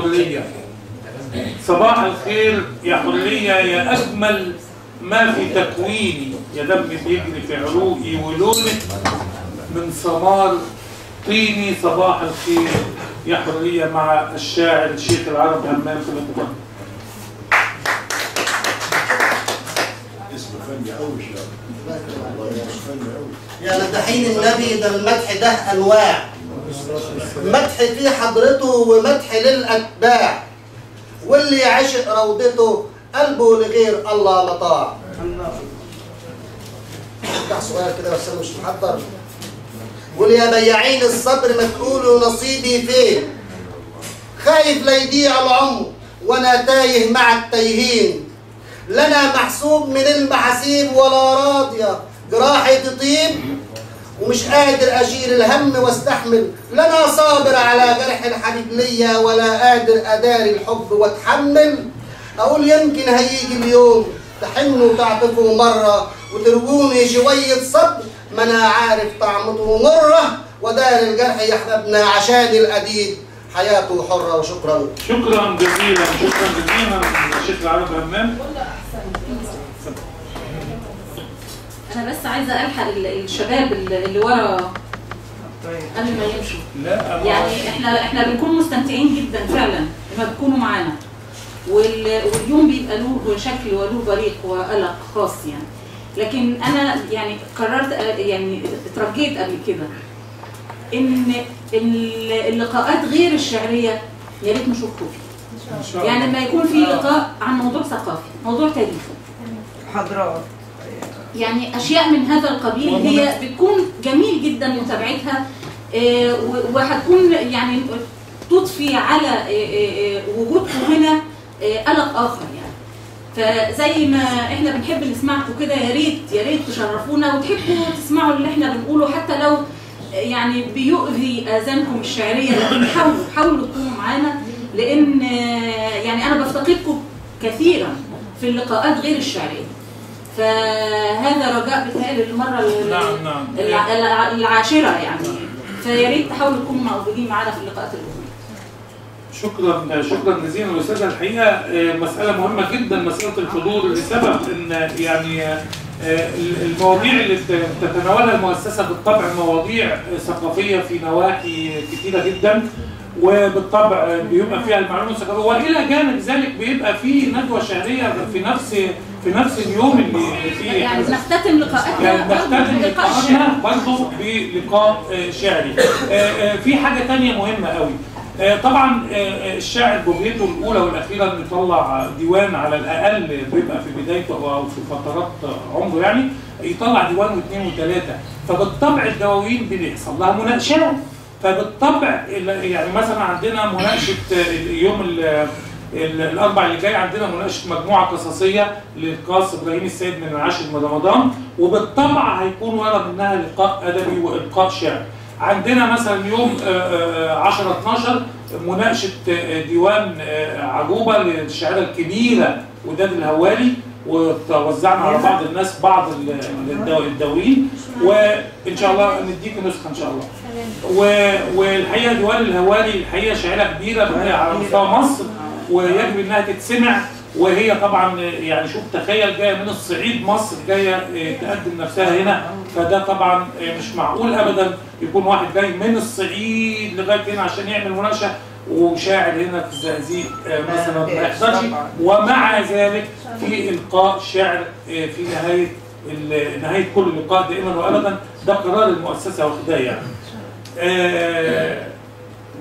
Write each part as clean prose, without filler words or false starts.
حرية. صباح الخير يا حرية يا أجمل ما في تكويني، يا دم بيجري في عروقي ولونك من سمار طيني. صباح الخير يا حرية مع الشاعر الشيخ العرب همام في المقدمة. اسمه فني قوي يا مدحين النبي ده المدح ده انواع، مدح في حضرته ومدح للاتباع، واللي يعشق روضته قلبه لغير الله مطاع. افتح سؤال كده بس انا مش محضر. قول يا بياعين الصبر ما تقولوا نصيبي فين، خايف لا يضيع العمر وانا تايه مع التايهين، لنا محسوب من المحاسيب ولا راضيه جراحي تطيب، ومش قادر اشيل الهم واستحمل، لنا صابر على جرح الحبيب ليا ولا قادر اداري الحب واتحمل. اقول يمكن هيجي اليوم تحنوا تعطفوا مره وترجوني شويه صبر، ما انا عارف طعمته مره، ودار الجرح يا احبابنا عشان الاديب حياته حره. وشكرا. شكرا جزيلا، شكرا جزيلا الشيخ العرب همام. أنا بس عايزة ألحق الشباب اللي ورا قبل ما يمشوا. لا يعني احنا بنكون مستمتعين جدا فعلا لما بتكونوا معانا، واليوم بيبقى له شكل وله بريق وقلق خاص يعني. لكن أنا يعني قررت يعني اترجيت قبل كده إن اللقاءات غير الشعرية يا ريت نشوفكم فيه. يعني لما يكون في لقاء عن موضوع ثقافي، موضوع تاريخي، حضرات، يعني أشياء من هذا القبيل، هي بتكون جميل جدا متابعتها، وهتكون يعني تضفي على وجودكم هنا قلق آخر يعني. فزي ما احنا بنحب نسمعكم كده، يا ريت تشرفونا وتحبوا تسمعوا اللي احنا بنقوله، حتى لو يعني بيؤذي آذانكم الشعرية، لكن حاولوا تكونوا معانا، لأن يعني أنا بفتقدكم كثيرا في اللقاءات غير الشعرية. فهذا رجاء بتهيألي للمرة العاشرة يعني، فيا ريت تحاولوا تكونوا موجودين معانا في اللقاءات الأخرى. شكرا جزيلا أستاذة. الحقيقة مسألة مهمة جدا مسألة الحضور، لسبب إن يعني المواضيع اللي تتناولها المؤسسة بالطبع مواضيع ثقافية في نواحي كثيرة جدا، وبالطبع بيبقى فيها المعلومة الثقافية، وإلى جانب ذلك بيبقى في ندوة شهرية في نفس اليوم اللي فيه يعني نختتم لقاءاتنا برضه بلقاء شعري. في حاجة تانية مهمة قوي. طبعا الشاعر بوجهته الاولى والاخيره انه يطلع ديوان على الاقل، بيبقى في بدايته او في فترات عمره يعني يطلع ديوان واثنين وثلاثه، فبالطبع الدواوين بيحصل لها مناقشات. فبالطبع يعني مثلا عندنا مناقشه يوم الاربع اللي جاي، عندنا مناقشه مجموعه قصصيه للقاص ابراهيم السيد من العاشر من رمضان، وبالطبع هيكون ورا منها لقاء ادبي والقاء شعر. عندنا مثلا يوم 10/12 مناقشه ديوان عجوبه للشاعره الكبيره وداد الهواري، وتوزعنا على بعض الناس بعض الدواوين، وان شاء الله نديك نسخه ان شاء الله. والحقيقه ديوان الهواري الحقيقه شاعره كبيره على مستوى مصر، ويجب انها تتسمع. وهي طبعا يعني شوف تخيل جايه من الصعيد مصر، جايه تقدم نفسها هنا، فده طبعا مش معقول ابدا يكون واحد جاي من الصعيد لغايه هنا عشان يعمل مناقشه وشاعر هنا في الزقازيق مثلا ما يحضرش. ومع ذلك في القاء شعر في نهايه كل لقاء دائما وابدا، ده قرار المؤسسه واخداه يعني.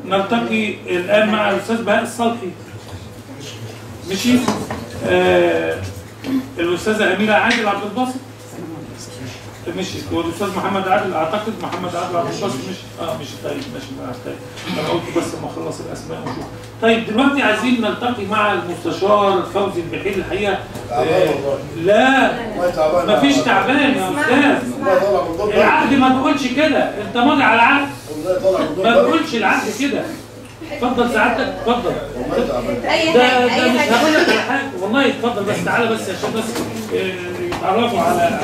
نلتقي الان مع الاستاذ بهاء الصالحي. مشي الاستاذه اميره عادل عبد الباسط مشي، والاستاذ محمد عادل اعتقد محمد عادل عبد الباسط مشي. طيب ماشي. طيب انا قلت بس ما اخلص الاسماء ونشوف. طيب دلوقتي عايزين نلتقي مع المستشار فوزي البحيري. الحقيقه لا مفيش تعبان يا استاذ، العقد ما تقولش كده، انت ماضي على العقد ما تقولش العقد كده. اتفضل سعادتك، اتفضل. ده مش هقول لك على حاجه والله، اتفضل بس تعالى بس عشان بس يتعرفوا على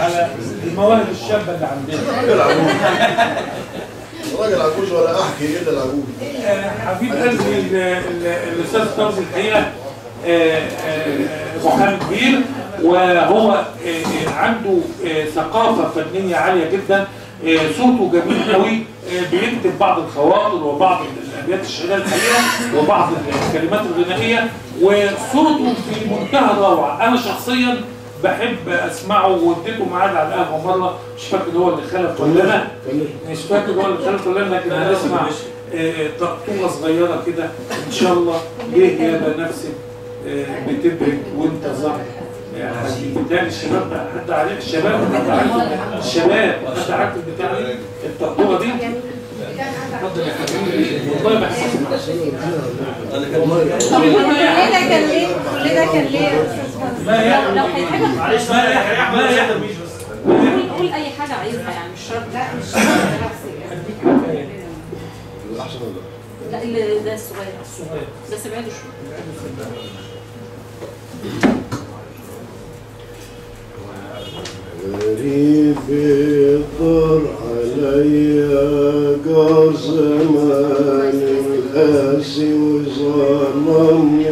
المواهب الشابه اللي عندنا. راجل عجوز ولا احكي الا العجوز. حبيب قلبي الاستاذ كرزي الحقيقه محامي كبير، وهو عنده ثقافه فنيه عاليه جدا، صوته جميل قوي، بيكتب بعض الخواطر وبعض الابيات الشعريه الحقيقه وبعض الكلمات الغنائيه، وصوته في منتهى الروعه. انا شخصيا بحب اسمعه، واديته ميعاد على القهوه مره، مش فاكر هو اللي خلف ولا لا، مش فاكر هو اللي خلف ولا لا، لكن هنسمع طقطوره صغيره كده ان شاء الله. ليه يا نفسك بتبرد وانت ظهر يا حبيبي. بالتالي الشباب بقى حد عارف، الشباب حد عارف، الشباب حد عارف البتاع الطقطوره دي. اتفضل يا حبيبي والله بحسسك. طب كل ده كان ليه؟ كل ده كان ليه يا استاذ؟ لو هيتعمل معلش ما يحرمش بس قول اي حاجه عايزها يعني، مش شرط. لا مش شرط الاحسن ولا لا اللي ده الصغير بس ابعده شويه. غريب الدار عليا جار زمان القاسي وظلمني.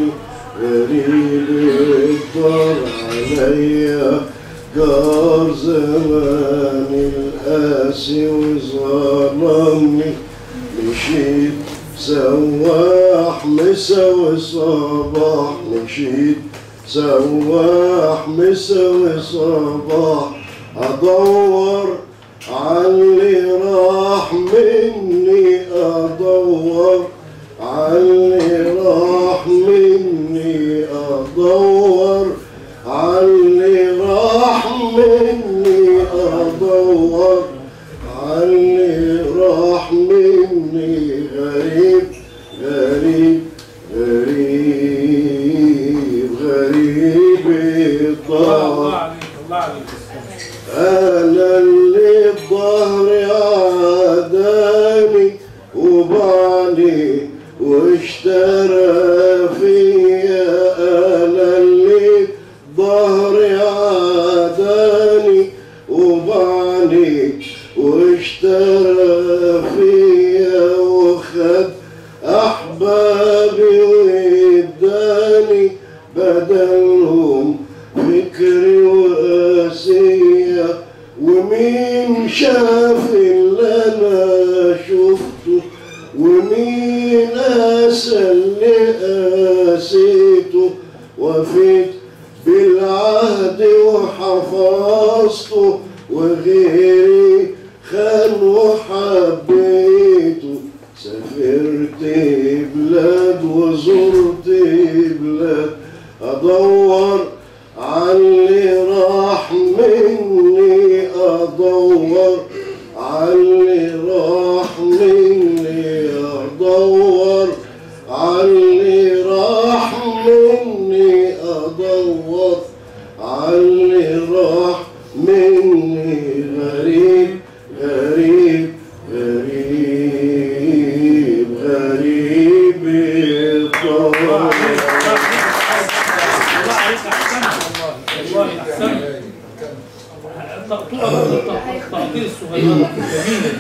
غريب الدار عليا جار زمان القاسي وظلمني. مشيت سواح مسا وصباح، مشيت سواح مسا وصباح، أدور عاللي راح مني، أدور عاللي راح مني، أدور عاللي راح مني، أدور عاللي راح مني. غريب غريب غريب غريب الضار. أنا اللي بظهري عاداني وبعني واشترى فيا. أنا اللي بظهري عاداني وبعني واشترى فيا، وخد أحبابي واداني بدلهم فكري وقاسية. ومين شاف اللي أنا شفته، ومين قاسى اللي قاسيته. وفيت بالعهد وحفظته، وغيري خان وحبيته. سافرت بلاد وزرت بلاد، أدور عاللي راح مني، أدور عاللي راح مني، أدور عاللي راح مني، أدور عاللي راح مني. غريب غريب غريب غريب الضوء. الله عليك، احسنت والله احسنت. الطقطوره برضه التقطير الصغيره جميله،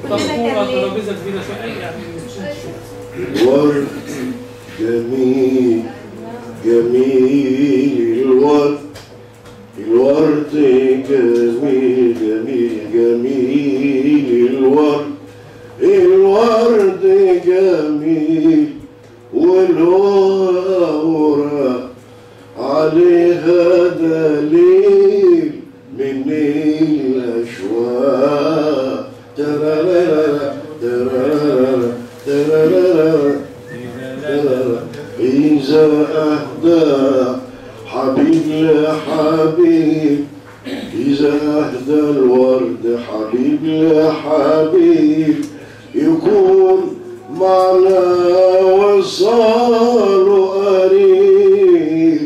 طقطوره ترابيزه كبيره شويه يعني. ورد جميل جميل الورد، الورد جميل جميل جميل الورد، الورد جميل والورق عليها دليل من الأشواق. ترارارا ترارارا ترارارا ترارارا. إذا أهدى حبيب لحبيب، إذا أهدى الورد حبيب لحبيب، يكون معنا وصال قريب.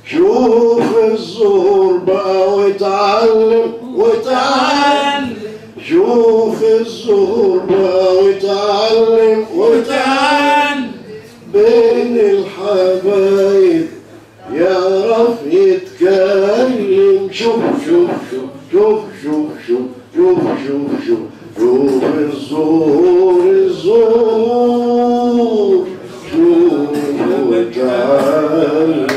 شوف الزهور بقى واتعلم وتعلم، شوف الزهور بقى واتعلم وتعلم. بين الحبايب يعرف يتكلم. شوف شوف شوف شوف شوف شوف شوف شوف شوف شوف الزهور الزهور شوف وتعلم.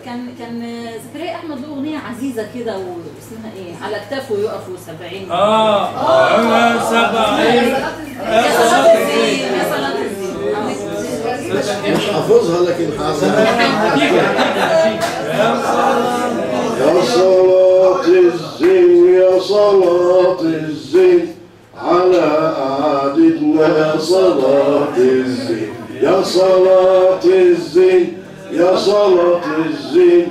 كان زكريا احمد له اغنيه عزيزه كده واسمها ايه؟ على كتافه يقفوا 70. يا 70 يا صلاة الزين يا صلاة الزين. مش حافظها لكن حافظها. يا صلاة الزين يا صلاة الزين على قعدتنا يا صلاة الزين يا صلاة الزين يا صلاة الزين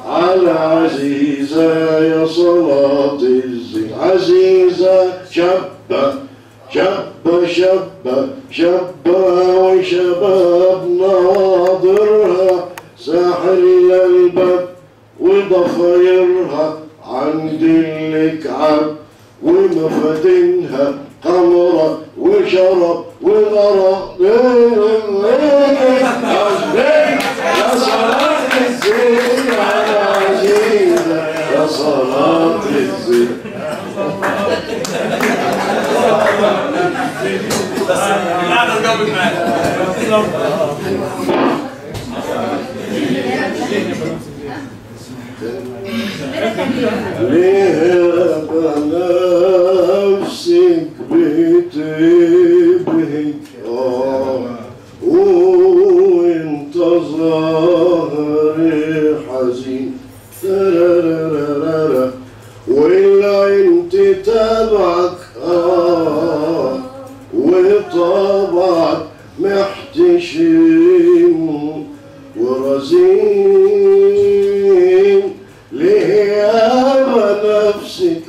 على عزيزة يا صلاة الزين. عزيزة شابة شابة شابة شابة وشباب ناظرها ساحر للباب وضفايرها عند الكعب ومفاتنها قمرة وشرب وغرق. يا صلاة الزين على عزيزة يا صلاة الزين. ليه بنفسك بتبهج وانت ظاهر حزين والعين تتابعك وطبعك محتشم ورزين. ليه يابا نفسك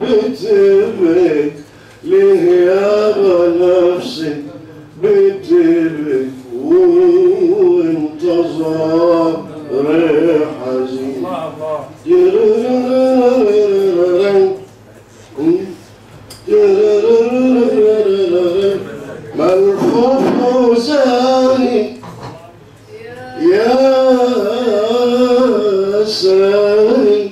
بتبك ليه يابا نفسك بتبك وانت ظاهر حزين. ملفوف وزاني يا ساني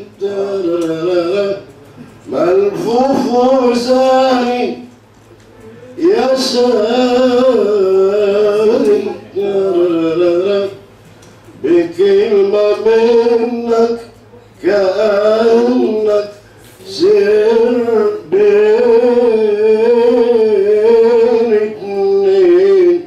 ملفوف وزاني يا ساني بكلمة منك كأنك سر بين اتنين.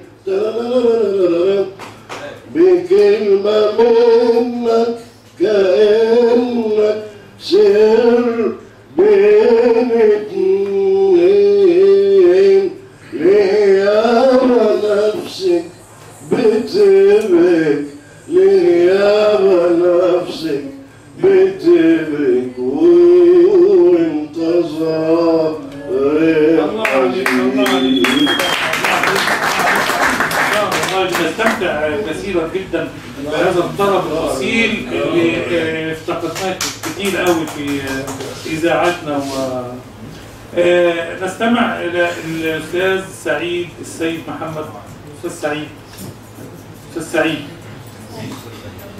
بكلمة منك كأنك سر بين اتنين. ليه يابا نفسك بتبك ليه يابا نفسك بتبك وانت ظاهر حزين. نستمتع كثيرا جدا بهذا الطرب الاصيل اللي افتقدناه كتير قوي في اذاعتنا. نستمع الى الاستاذ سعيد السيد محمد. استاذ سعيد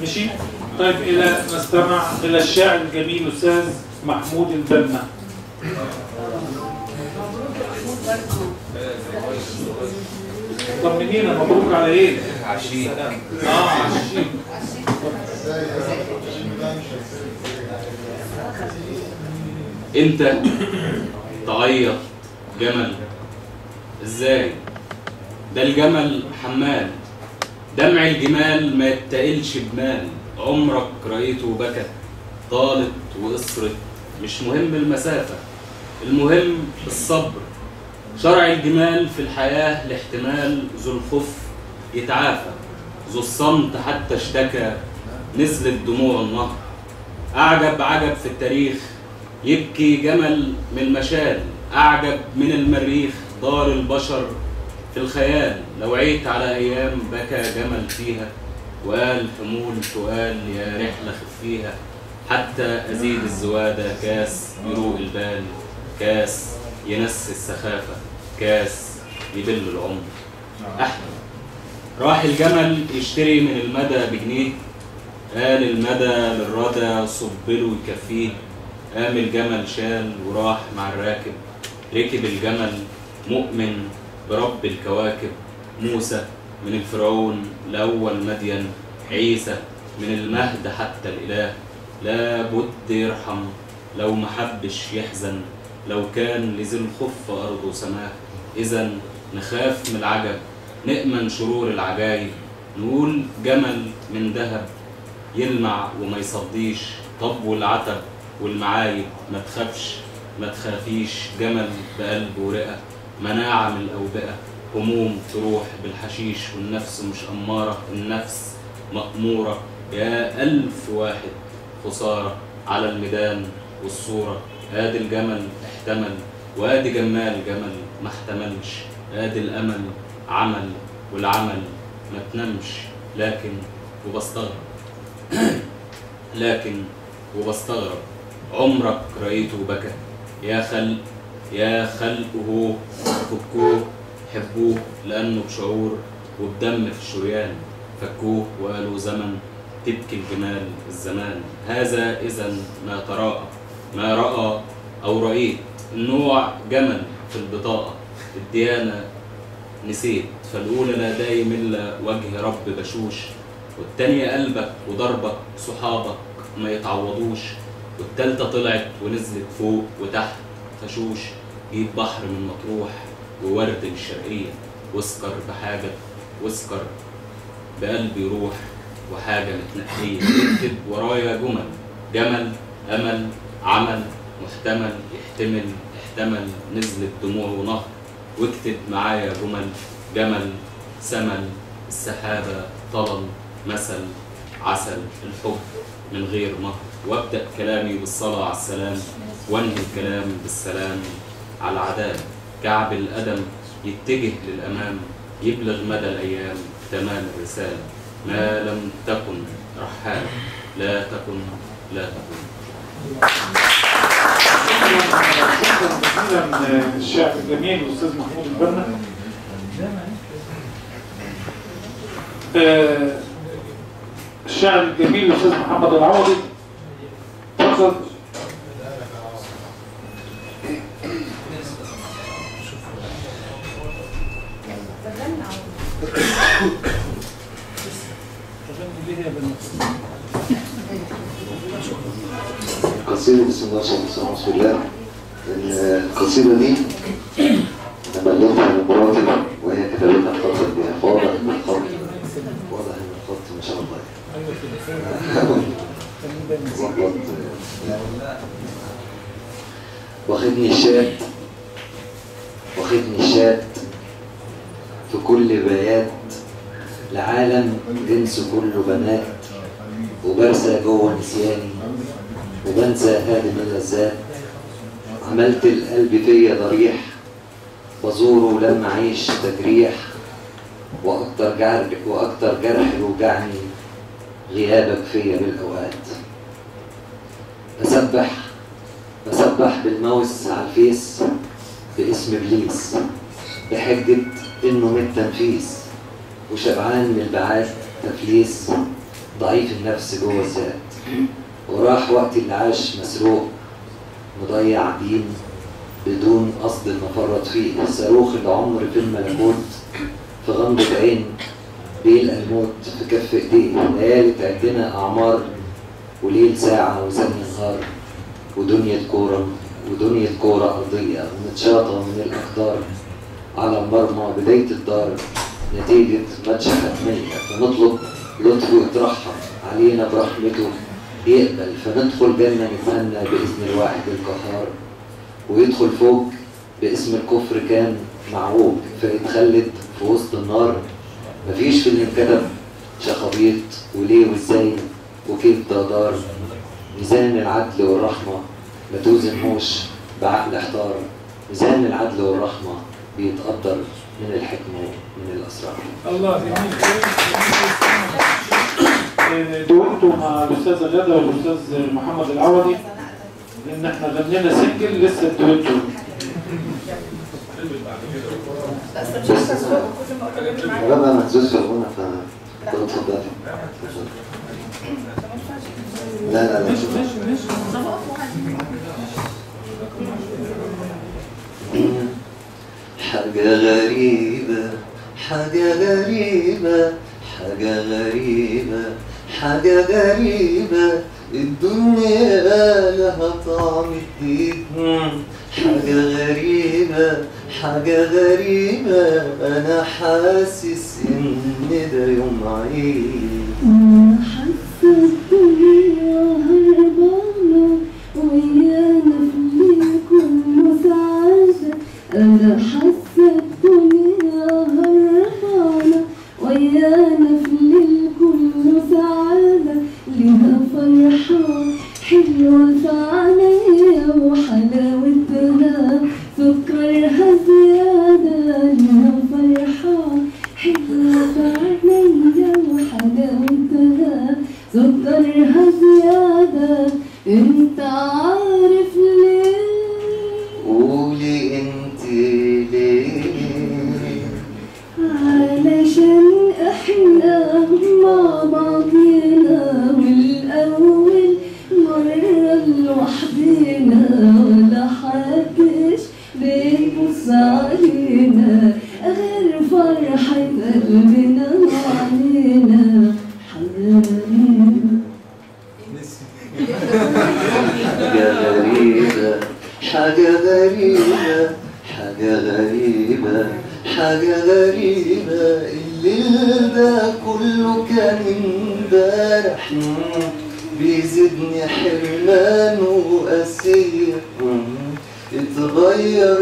مشي. طيب نستمع الى الشاعر الجميل الاستاذ محمود البنا. طمنينا مبروك على ايه؟ عشيق. عشيق. انت تعيط جمل ازاي؟ ده الجمل حمال دمع الجمال ما يتقلش بمال. عمرك رأيته بكى طالت وقصرت مش مهم المسافة المهم الصبر. شرع الجمال في الحياة الاحتمال ذو الخف يتعافى ذو الصمت حتى اشتكى نزلت دموع النهر. أعجب عجب في التاريخ يبكي جمل من المشال. أعجب من المريخ دار البشر في الخيال. لو عيت على أيام بكى جمل فيها وقال حمول تقال يا رحلة خفيها. حتى أزيد الزوادة كاس يروق البال كاس ينسي السخافة كاس يبل العمر. أحمد راح الجمل يشتري من المدى بجنيه. قال المدى للردى صبله يكفيه. قام الجمل شال وراح مع الراكب، ركب الجمل مؤمن برب الكواكب، موسى من الفرعون لأول مدين، عيسى من المهد حتى الإله، لا بد يرحم لو محبش يحزن، لو كان لذي الخف أرض وسماه. إذا نخاف من العجب، نأمن شرور العجايب، نقول جمل من ذهب يلمع وما يصديش، طب والعتب والمعايب ما تخافش ما تخافيش، جمل بقلب ورئة، مناعة من الأوبئة، هموم تروح بالحشيش، والنفس مش أمارة، النفس مأمورة، يا ألف واحد خسارة على الميدان والصورة. آدي الجمل احتمل، وآدي جمال جمل ما احتملش، آدي الأمل عمل والعمل ما تنامش، لكن وبستغرب عمرك رأيته بكى، يا خلقه فكوه حبوه، لأنه بشعور وبدم في الشريان، فكوه وقالوا زمن تبكي الجمال الزمان. هذا إذا ما تراءى ما رأى أو رأيت، النوع جمل في البطاقة، الديانة نسيت، فالأولى لا دايم إلا وجه رب بشوش، والتانية قلبك وضربك صحابك ما يتعوضوش، والتالتة طلعت ونزلت فوق وتحت فشوش، جيب بحر من مطروح وورد الشرقية، واسكر بحاجة واسكر بقلبي روح وحاجة متنقية، اكتب ورايا جمل أمل عمل محتمل احتمل نزلت دموع ونهر، واكتب معايا جمل سمل السحابة طلل مثل عسل الحب من غير مهر، وابدأ كلامي بالصلاة على السلام، وانهي الكلام بالسلام على العذاب، كعب القدم يتجه للأمام، يبلغ مدى الأيام تمام الرسالة، ما لم تكن رحال لا تكن. شكرا الشاعر الجميل الأستاذ محمود البنا. الشاعر الجميل الأستاذ محمد العوضي. تفضل. قصيدة بسم الله والصلاة والسلام على رسول الله. القصيدة دي أنا بلغتها لمراتي وهي كتبتها بخطط بيها، واضح إن الخط ما شاء الله واخدني الشات في كل بيات، العالم جنسه كله بنات، وبرسى جوه نسياني وبنسى هادم اللذات، عملت القلب فيا ضريح بزوره لما اعيش تجريح، واكتر جرح يوجعني غيابك فيا بالاوقات. بسبح بالماوس على الفيس باسم ابليس، بحجة انه من التنفيس، وشبعان من البعاد تفليس، ضعيف النفس جوه الذات، وراح وقت اللي عاش مسروق مضيع دين بدون قصد المفرط فيه، صاروخ العمر في الملكوت في غمضة عين بيلقى الموت في كف ايديه، ليالي تعدنا اعمار وليل ساعة وثانية نهار، ودنيا كورة أرضية ومتشاطة من الأقدار على مرمى بداية الدار، نتيجة ماتش حتمية، فنطلب لطفه يترحم علينا برحمته يقبل، فندخل جنة نتهنى باسم الواحد القهار، ويدخل فوق باسم الكفر كان معوج فيتخلد في وسط النار. مفيش في اللي انكتب شخابيط وليه وازاي وكيف ده دار، ميزان العدل والرحمة ما توزنهوش بعقل احتار، ميزان العدل والرحمة بيتقدر من الحكمة ومن الأسرار. الله جميل. دويتو مع الأستاذة غادة والأستاذ محمد العوضي، لأن احنا غنينا سنجل لسه الدويتو. أنا مهزوز في الغنى فقلت اتفضلي. لا لا لا حاجة غريبة حاجة غريبة حاجة غريبة حاجة غريبة الدنيا لها طعم جديد حاجة غريبة حاجة غريبة أنا حاسس إن ده يوم عيد حاسة الدنيا هربانة ويانا في الليل كله سعادة أنا حاسة الدنيا هربانة ويانا في الليل كله سعادة ليها فرحة حلوة في عينيا وحلاوتها سكرها زيادة ليها فرحة حلوة في عينيا وحلاوتها سكرها زيادة انت عارف ليه قولي انت ليه علشان احنا مع بعضينا والاول مرة لوحدينا ولا حدش بيبص علينا غير فرحة قلبنا وعلينا حاجة غريبة حاجة غريبة حاجة غريبة حاجة غريبة الليل ده كله كان امبارح بيزيدني حرمان وقاسية اتغير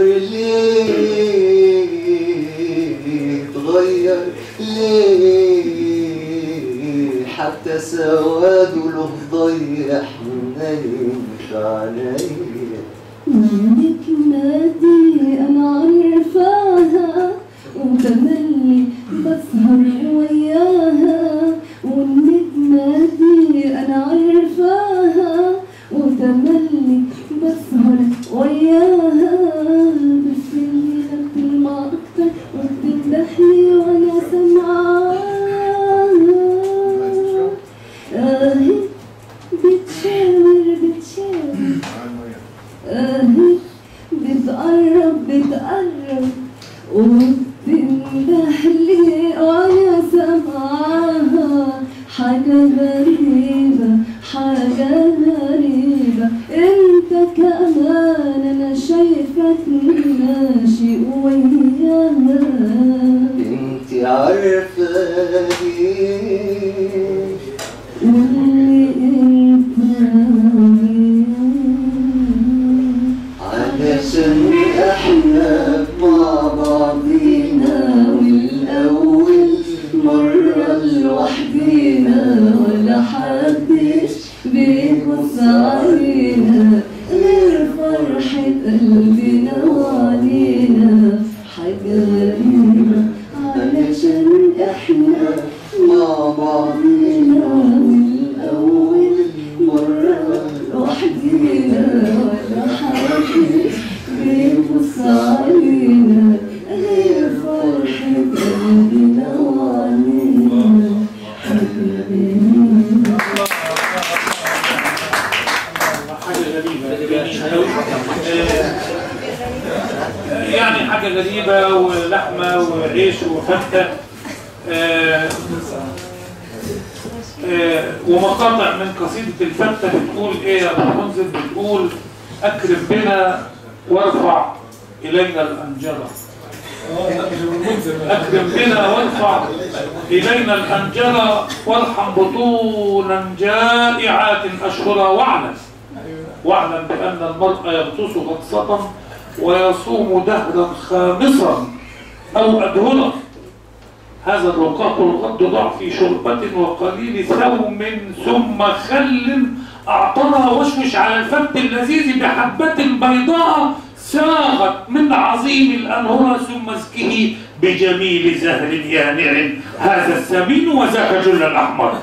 ليه اتغير ليه حتى سواده له ضيع حنين في عينيا النجمة دي أنا عارفاها وتملي بسهر وياها والنجمة دي أنا عارفاها وتملي بسهر وياها بس الليلة بتلمع أكتر وبتندهلي وأنا سامعاها أهي بتشاور أهي بتقرب وبتندهلي وأنا سامعاها حاجة غريبة حاجة غريبة انت كمان انا شايفك ماشي وياها انت عارفة ليه واللي انت علشان احنا مع بعضينا والاول مرة لوحدينا ولا حدش بيبص علينا غير فرحة قلبنا وعلينا حاجة غريبة علشان احنا مع بعضينا والأول مرة لوحدينا ولا حدش بيبص علينا غير فرحة قلبنا وعلينا حاجة غريبة حاجة غريبة يعني حاجة غريبة ولحمة وعيش وفتة ومقاطع من قصيدة الفتة بتقول ايه يا ابو منذر؟ بتقول اكرم بنا وارفع الينا الانجلة اكرم بنا وارفع الينا الانجلة وارحم بطونا جائعات اشهرا واعلم بان المرء يغطس غطسة ويصوم دهرا خامصا او ادهرا هذا الرقاق الغض ضع في شربة وقليل ثوم ثم خل أعطرها واشوش على الفت اللذيذ بحبة بيضاء ساغت من عظيم الأنهرة ثم اسكه بجميل زهر يانع هذا السمين وذاك جل الأحمر.